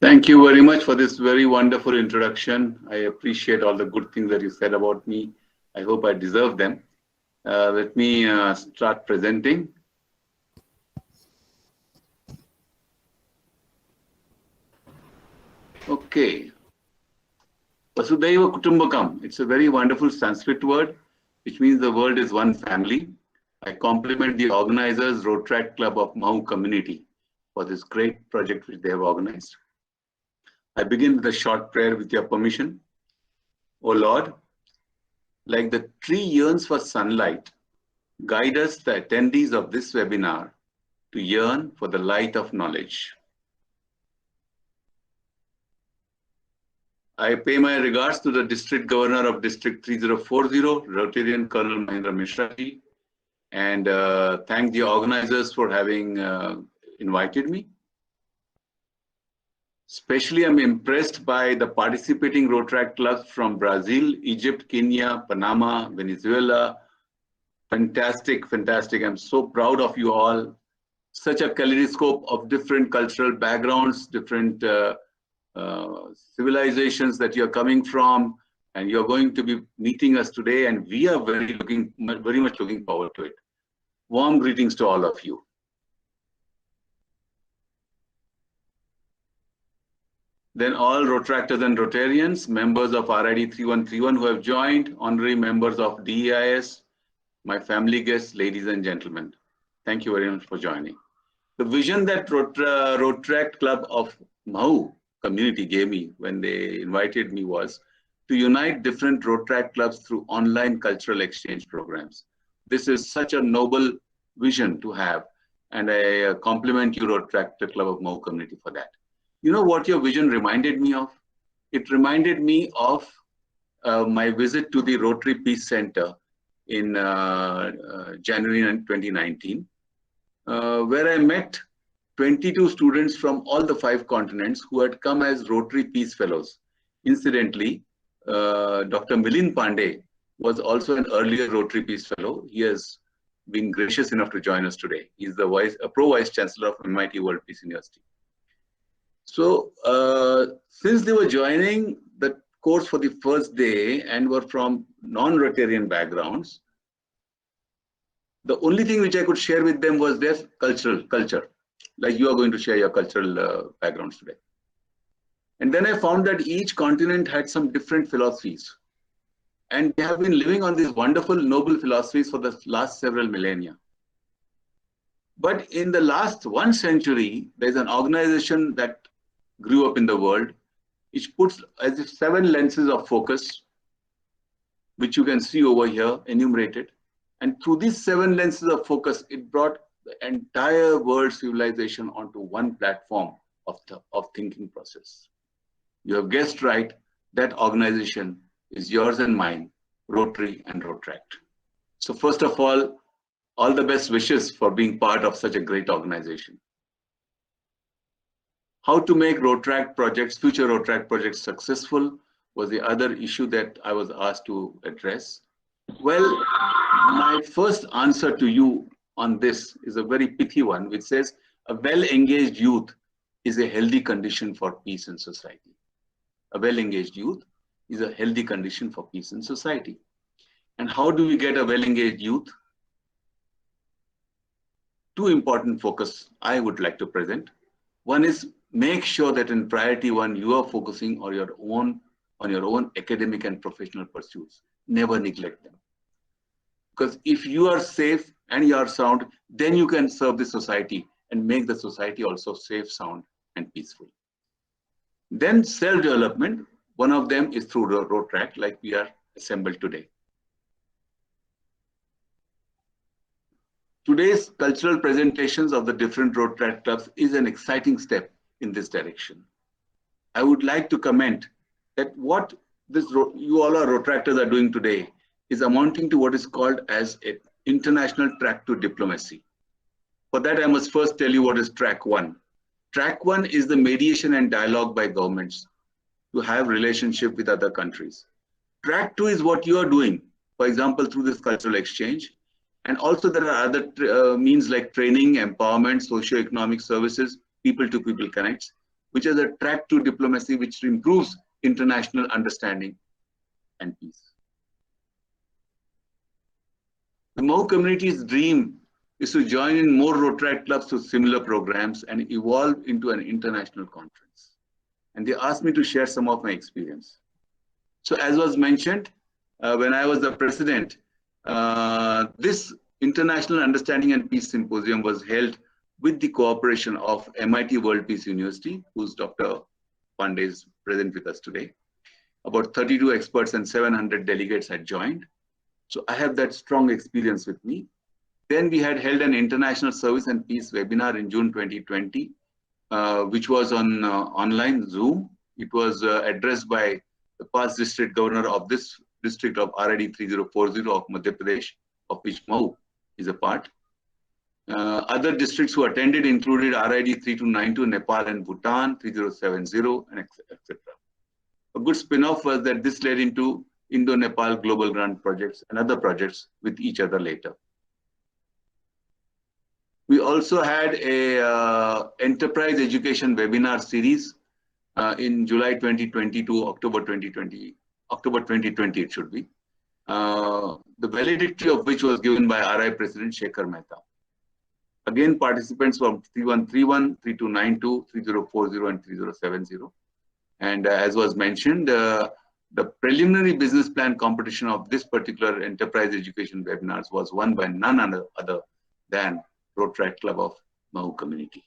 Thank you very much for this very wonderful introduction. I appreciate all the good things that you said about me. I hope I deserve them. Let me start presenting. Okay. Vasudhaiv Kutumbakam. It's a very wonderful Sanskrit word, which means the world is one family. I compliment the organizers, Rotaractor Club of Mhow Community, for this great project which they have organized. I begin with a short prayer with your permission. O Lord, like the tree yearns for sunlight, guide us, the attendees of this webinar, to yearn for the light of knowledge. I pay my regards to the District Governor of District 3040, Rotarian Colonel Mahendra Mishra ji, and thank the organizers for having invited me. Especially, I'm impressed by the participating Rotaractor clubs from Brazil, Egypt, Kenya, Panama, Venezuela. Fantastic, fantastic. I'm so proud of you all. Such a kaleidoscope of different cultural backgrounds, different civilizations that you're coming from, and you're going to be meeting us today, and we are very much looking forward to it. Warm greetings to all of you. Then all Rotaractors and Rotarians, members of RID 3131 who have joined, honorary members of DEIS, my family guests, ladies and gentlemen. Thank you very much for joining. The vision that Rotaractor Club of Mhow Community gave me when they invited me was to unite different Rotaractor clubs through online cultural exchange programs. This is such a noble vision to have, and I compliment you, Rotaractor Club of Mhow Community, for that. You know what your vision reminded me of? It reminded me of my visit to the Rotary Peace Center in January 2019, where I met 22 students from all the 5 continents who had come as Rotary Peace Fellows. Incidentally, Dr. Milind Pandey was also an earlier Rotary Peace Fellow. He has been gracious enough to join us today. He's the Pro-Vice Chancellor of MIT World Peace University. So, since they were joining the course for the first day and were from non-Rotarian backgrounds, the only thing which I could share with them was their culture, like you are going to share your cultural backgrounds today. And then I found that each continent had some different philosophies, and they have been living on these wonderful, noble philosophies for the last several millennia. But in the last 1 century, there's an organization that grew up in the world, which puts as if 7 lenses of focus, which you can see over here enumerated. And through these 7 lenses of focus, it brought the entire world civilization onto one platform of thinking process. You have guessed right, that organization is yours and mine, Rotary and Rotaractor. So first of all the best wishes for being part of such a great organization. How to make Rotaractor projects, future Rotaractor projects successful was the other issue that I was asked to address. Well, my first answer to you on this is a very pithy one, which says a well-engaged youth is a healthy condition for peace in society. A well-engaged youth is a healthy condition for peace in society. And how do we get a well-engaged youth? 2 important focus I would like to present. One is make sure that in priority 1, you are focusing on your own academic and professional pursuits. Never neglect them. Because if you are safe and you are sound, then you can serve the society and make the society also safe, sound, and peaceful. Then self-development, one of them is through the Rotaractor, like we are assembled today. Today's cultural presentations of the different Rotaractor clubs is an exciting step in this direction. I would like to comment that what you all are Rotaractors are doing today is amounting to what is called as an international track to diplomacy. For that, I must first tell you what is track 1. Track 1 is the mediation and dialogue by governments to have relationship with other countries. Track 2 is what you are doing, for example, through this cultural exchange. And also there are other means like training, empowerment, socio-economic services, people-to-people connects, which is a track to diplomacy which improves international understanding and peace. The Mhow community's dream is to join in more Rotaract clubs to similar programs and evolve into an international conference. And they asked me to share some of my experience. So as was mentioned, when I was the president, this International Understanding and Peace Symposium was held with the cooperation of MIT World Peace University, whose Dr. Pandey is present with us today. About 32 experts and 700 delegates had joined. So I have that strong experience with me. Then we had held an International Service and Peace webinar in June 2020, which was on online Zoom. It was addressed by the past district governor of this district of RID 3040 of Madhya Pradesh, of which Mhow is a part. Other districts who attended included RID 3292 Nepal and Bhutan, 3070, and etc. A good spin-off was that this led into Indo-Nepal Global Grant projects and other projects with each other later. We also had a enterprise education webinar series in July 2020 to October 2020 it should be. The valedictory of which was given by RI President Shekhar Mehta. Again, participants from 3131, 3292, 3040, and 3070. And as was mentioned, the preliminary business plan competition of this particular enterprise education webinars was won by none other than Rotaract Club of Mhow Community.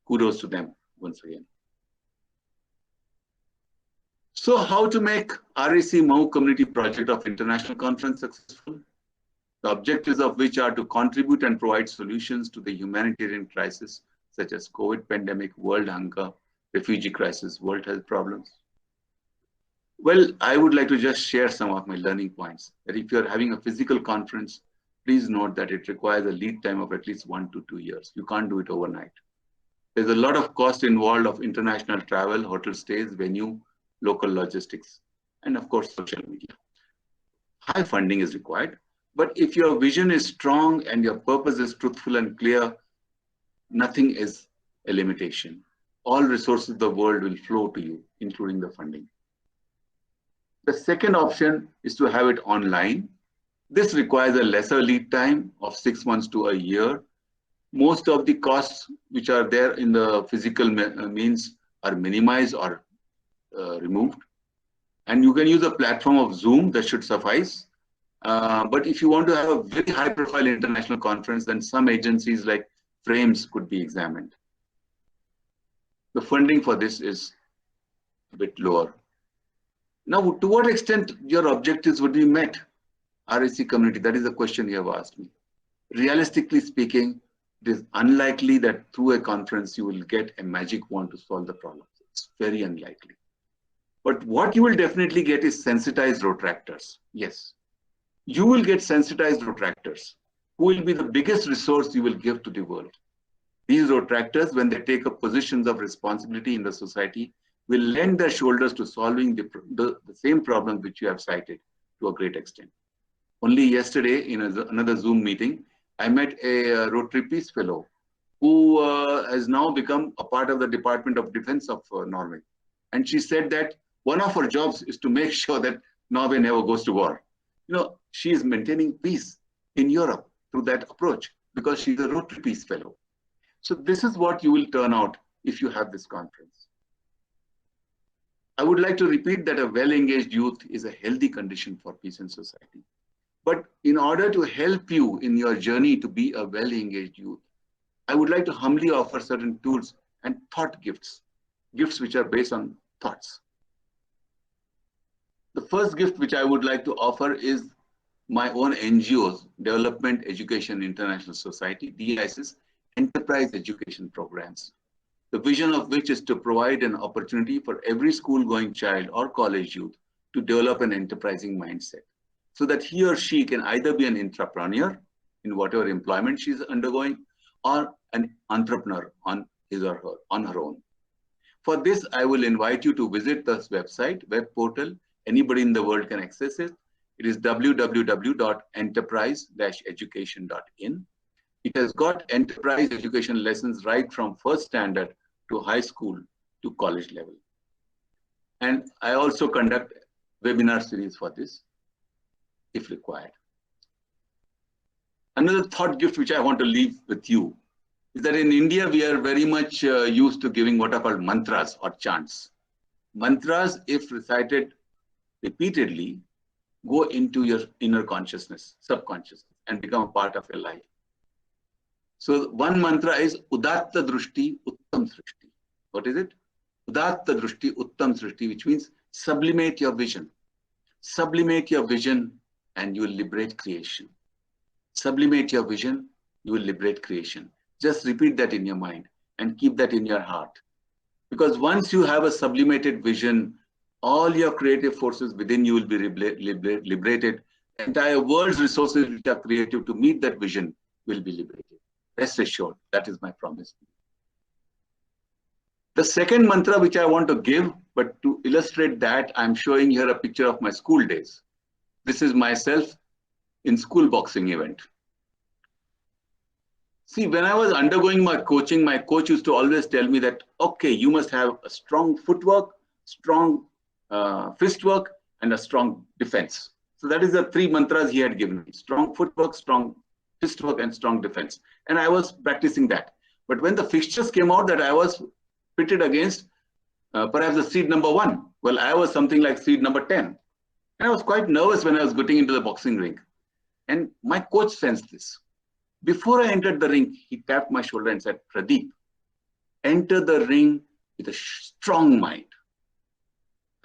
Kudos to them once again. So how to make RAC Mhow Community Project of International Conference successful? The objectives of which are to contribute and provide solutions to the humanitarian crisis such as COVID pandemic, world hunger, refugee crisis, world health problems. Well, I would like to just share some of my learning points. That if you're having a physical conference, please note that it requires a lead time of at least 1 to 2 years. You can't do it overnight. There's a lot of cost involved of international travel, hotel stays, venue, local logistics, and of course, social media. High funding is required, but if your vision is strong and your purpose is truthful and clear, nothing is a limitation. All resources of the world will flow to you, including the funding. The second option is to have it online. This requires a lesser lead time of 6 months to a year. Most of the costs which are there in the physical means are minimized or removed. And you can use a platform of Zoom that should suffice. But if you want to have a very high profile international conference, then some agencies like Frames could be examined. The funding for this is a bit lower. Now, to what extent your objectives would be met? RAC community, that is the question you have asked me. Realistically speaking, it is unlikely that through a conference you will get a magic wand to solve the problem. It's very unlikely. But what you will definitely get is sensitized Rotaractors. Yes, you will get sensitized Rotaractors who will be the biggest resource you will give to the world. These Rotaractors, when they take up positions of responsibility in the society, will lend their shoulders to solving the same problems which you have cited to a great extent. Only yesterday, in another Zoom meeting, I met a Rotary Peace Fellow who has now become a part of the Department of Defense of Norway. And she said that one of her jobs is to make sure that Norway never goes to war. You know, she is maintaining peace in Europe through that approach because she's a Rotary Peace Fellow. So this is what you will turn out if you have this conference. I would like to repeat that a well-engaged youth is a healthy condition for peace in society. But in order to help you in your journey to be a well-engaged youth, I would like to humbly offer certain tools and thought gifts, gifts which are based on thoughts. The first gift which I would like to offer is my own NGO's Development Education International Society, DIS's enterprise education programs. The vision of which is to provide an opportunity for every school-going child or college youth to develop an enterprising mindset so that he or she can either be an entrepreneur in whatever employment she's undergoing or an entrepreneur on his or her, on her own. For this, I will invite you to visit this website, web portal. Anybody in the world can access it. It is www.enterprise-education.in. It has got enterprise education lessons right from first standard to high school to college level. And I also conduct webinar series for this, if required. Another thought gift which I want to leave with you is that in India, we are very much used to giving what are called mantras or chants. Mantras, if recited repeatedly, go into your inner consciousness, subconscious, and become a part of your life. So one mantra is Udatta Drushti Uttam Srishti. What is it? Udatta Drushti Uttam Srishti, which means sublimate your vision. Sublimate your vision and you will liberate creation. Sublimate your vision, you will liberate creation. Just repeat that in your mind and keep that in your heart. Because once you have a sublimated vision, all your creative forces within you will be liberated. The entire world's resources which are creative to meet that vision will be liberated. Rest assured, that is my promise. The second mantra which I want to give, but to illustrate that, I'm showing here a picture of my school days. This is myself in school boxing event. See, when I was undergoing my coaching, my coach used to always tell me that, okay, you must have a strong footwork, strong fist work, and a strong defense. So that is the three mantras he had given me: strong footwork, strong fist work, and strong defense. And I was practicing that. But when the fixtures came out that I was pitted against perhaps the seed number 1, well, I was something like seed number 10. And I was quite nervous when I was getting into the boxing ring. And my coach sensed this. Before I entered the ring, he tapped my shoulder and said, Pradeep, enter the ring with a strong mind.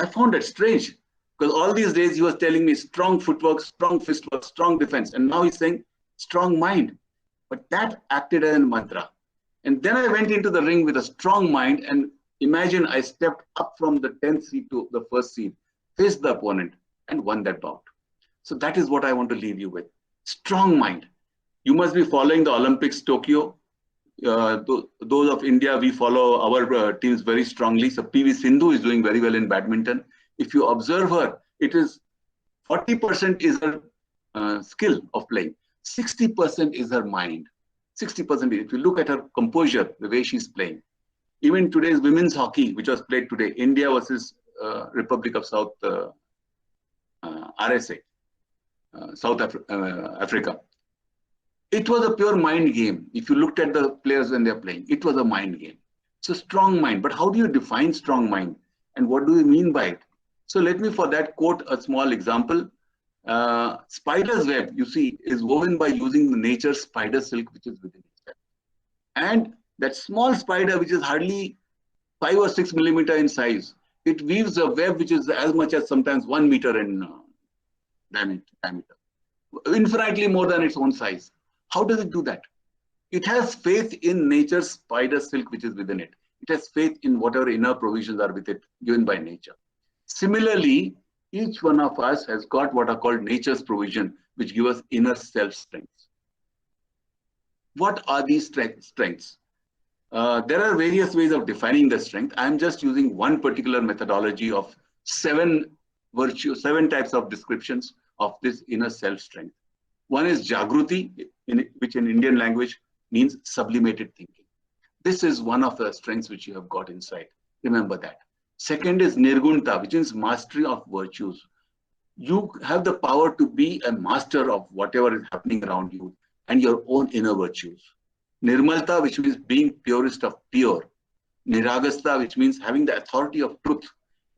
I found it strange because all these days he was telling me strong footwork, strong fist work, strong defense. And now he's saying strong mind. But that acted as a mantra. And then I went into the ring with a strong mind, and imagine I stepped up from the 10th seed to the first seed, faced the opponent and won that bout. So that is what I want to leave you with. Strong mind. You must be following the Olympics Tokyo. Those of India, we follow our teams very strongly. So PV Sindhu is doing very well in badminton. If you observe her, it is 40% is her skill of playing. 60% is her mind. 60%. If you look at her composure, the way she's playing. Even today's women's hockey, which was played today, India versus Republic of South RSA, South Africa. It was a pure mind game. If you looked at the players when they're playing, it was a mind game. So strong mind. But how do you define strong mind? And what do we mean by it? So let me for that quote a small example. Spider's web, you see, is woven by using the nature's spider silk, which is within itself. And that small spider, which is hardly 5 or 6 millimeter in size, it weaves a web which is as much as sometimes 1 meter in diameter, infinitely more than its own size. How does it do that? It has faith in nature's spider silk, which is within it. It has faith in whatever inner provisions are with it, given by nature. Similarly, each one of us has got what are called nature's provision, which give us inner self-strengths. What are these strengths? There are various ways of defining the strength. I'm just using one particular methodology of 7 types of descriptions of this inner self-strength. One is Jagruti, which in Indian language means sublimated thinking. This is one of the strengths which you have got inside. Remember that. Second is Nirgunta, which means mastery of virtues. You have the power to be a master of whatever is happening around you and your own inner virtues. Nirmalta, which means being purest of pure. Niragasta, which means having the authority of truth.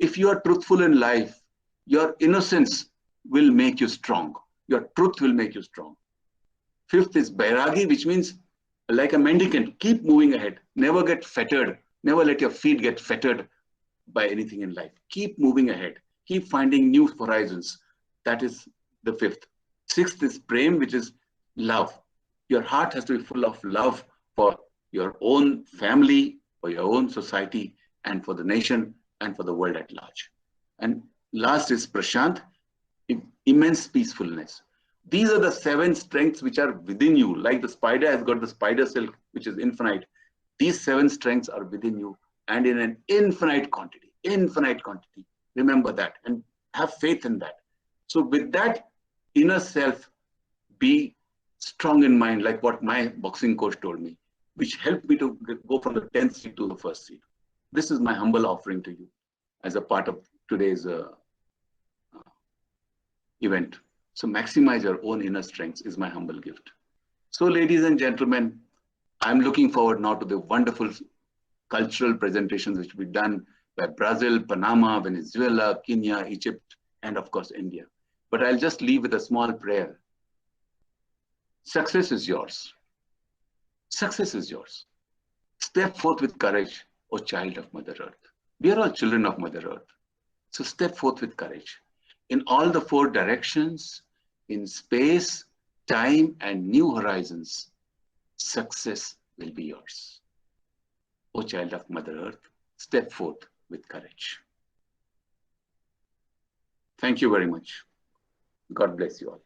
If you are truthful in life, your innocence will make you strong. Your truth will make you strong. Fifth is Bairagi, which means like a mendicant, keep moving ahead. Never get fettered. Never let your feet get fettered by anything in life. Keep moving ahead. Keep finding new horizons. That is the fifth. Sixth is Prem, which is love. Your heart has to be full of love for your own family, for your own society, and for the nation, and for the world at large. And last is Prashant, immense peacefulness. These are the 7 strengths which are within you. Like the spider has got the spider silk, which is infinite. These 7 strengths are within you and in an infinite quantity. Infinite quantity. Remember that and have faith in that. So with that inner self, be strong in mind, like what my boxing coach told me, which helped me to go from the 10th seed to the first seed. This is my humble offering to you as a part of today's event. So maximize your own inner strengths is my humble gift. So ladies and gentlemen, I'm looking forward now to the wonderful cultural presentations which will be done by Brazil, Panama, Venezuela, Kenya, Egypt, and of course, India. But I'll just leave with a small prayer. Success is yours. Success is yours. Step forth with courage, O child of Mother Earth. We are all children of Mother Earth. So step forth with courage. In all the 4 directions, in space, time, and new horizons, success will be yours. O child of Mother Earth, step forth with courage. Thank you very much. God bless you all.